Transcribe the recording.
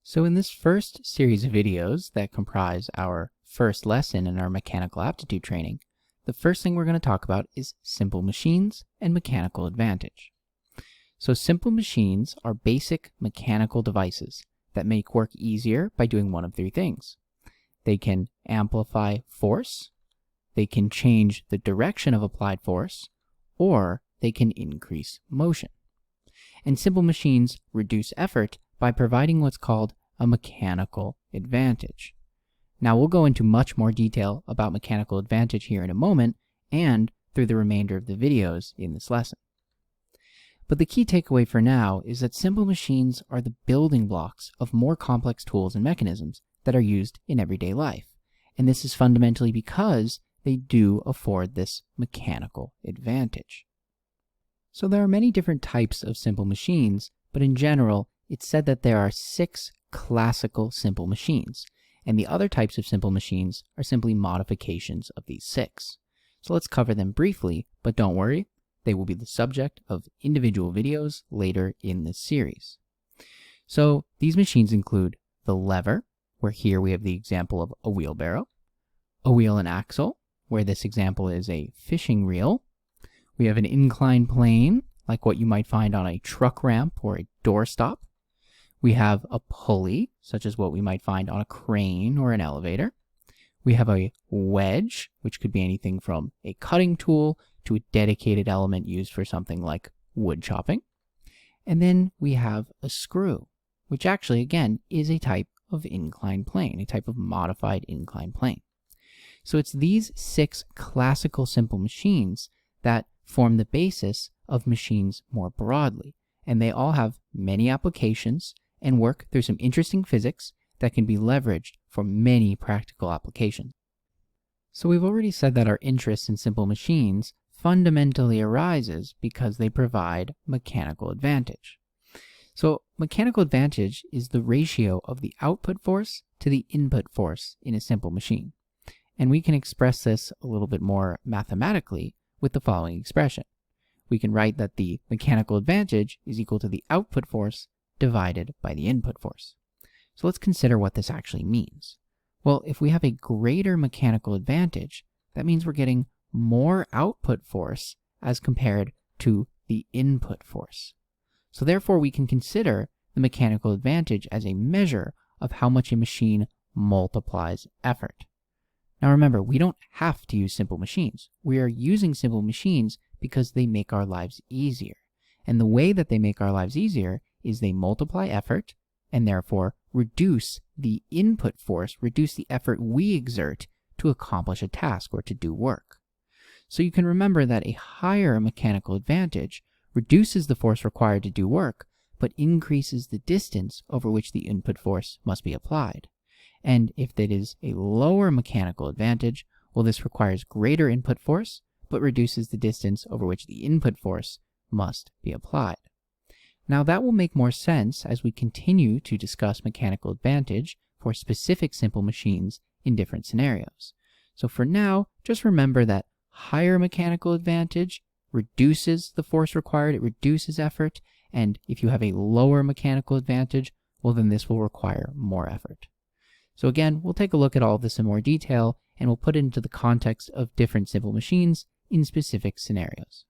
So in this first series of videos that comprise our first lesson in our mechanical aptitude training, the first thing we're going to talk about is simple machines and mechanical advantage. So simple machines are basic mechanical devices that make work easier by doing one of three things. They can amplify force, they can change the direction of applied force, or they can increase motion. And simple machines reduce effort by providing what's called a mechanical advantage. Now we'll go into much more detail about mechanical advantage here in a moment and through the remainder of the videos in this lesson. But the key takeaway for now is that simple machines are the building blocks of more complex tools and mechanisms that are used in everyday life. And this is fundamentally because they do afford this mechanical advantage. So there are many different types of simple machines, but in general, it's said that there are 6 classical simple machines, and the other types of simple machines are simply modifications of these 6. So let's cover them briefly, but don't worry, they will be the subject of individual videos later in this series. So these machines include the lever, where here we have the example of a wheelbarrow, a wheel and axle, where this example is a fishing reel. We have an inclined plane, like what you might find on a truck ramp or a doorstop. We have a pulley, such as what we might find on a crane or an elevator. We have a wedge, which could be anything from a cutting tool to a dedicated element used for something like wood chopping. And then we have a screw, which actually, again, is a type of inclined plane, a type of modified inclined plane. So it's these 6 classical simple machines that form the basis of machines more broadly, and they all have many applications and work through some interesting physics that can be leveraged for many practical applications. So we've already said that our interest in simple machines fundamentally arises because they provide mechanical advantage. So mechanical advantage is the ratio of the output force to the input force in a simple machine. And we can express this a little bit more mathematically with the following expression. We can write that the mechanical advantage is equal to the output force divided by the input force. So let's consider what this actually means. Well, if we have a greater mechanical advantage, that means we're getting more output force as compared to the input force. So therefore, we can consider the mechanical advantage as a measure of how much a machine multiplies effort. Now remember, we don't have to use simple machines. We are using simple machines because they make our lives easier. And the way that they make our lives easier is they multiply effort and therefore reduce the input force, reduce the effort we exert to accomplish a task or to do work. So you can remember that a higher mechanical advantage reduces the force required to do work, but increases the distance over which the input force must be applied. And if that is a lower mechanical advantage, well, this requires greater input force, but reduces the distance over which the input force must be applied. Now that will make more sense as we continue to discuss mechanical advantage for specific simple machines in different scenarios. So for now, just remember that higher mechanical advantage reduces the force required, it reduces effort, and if you have a lower mechanical advantage, well then this will require more effort. So again, we'll take a look at all of this in more detail, and we'll put it into the context of different simple machines in specific scenarios.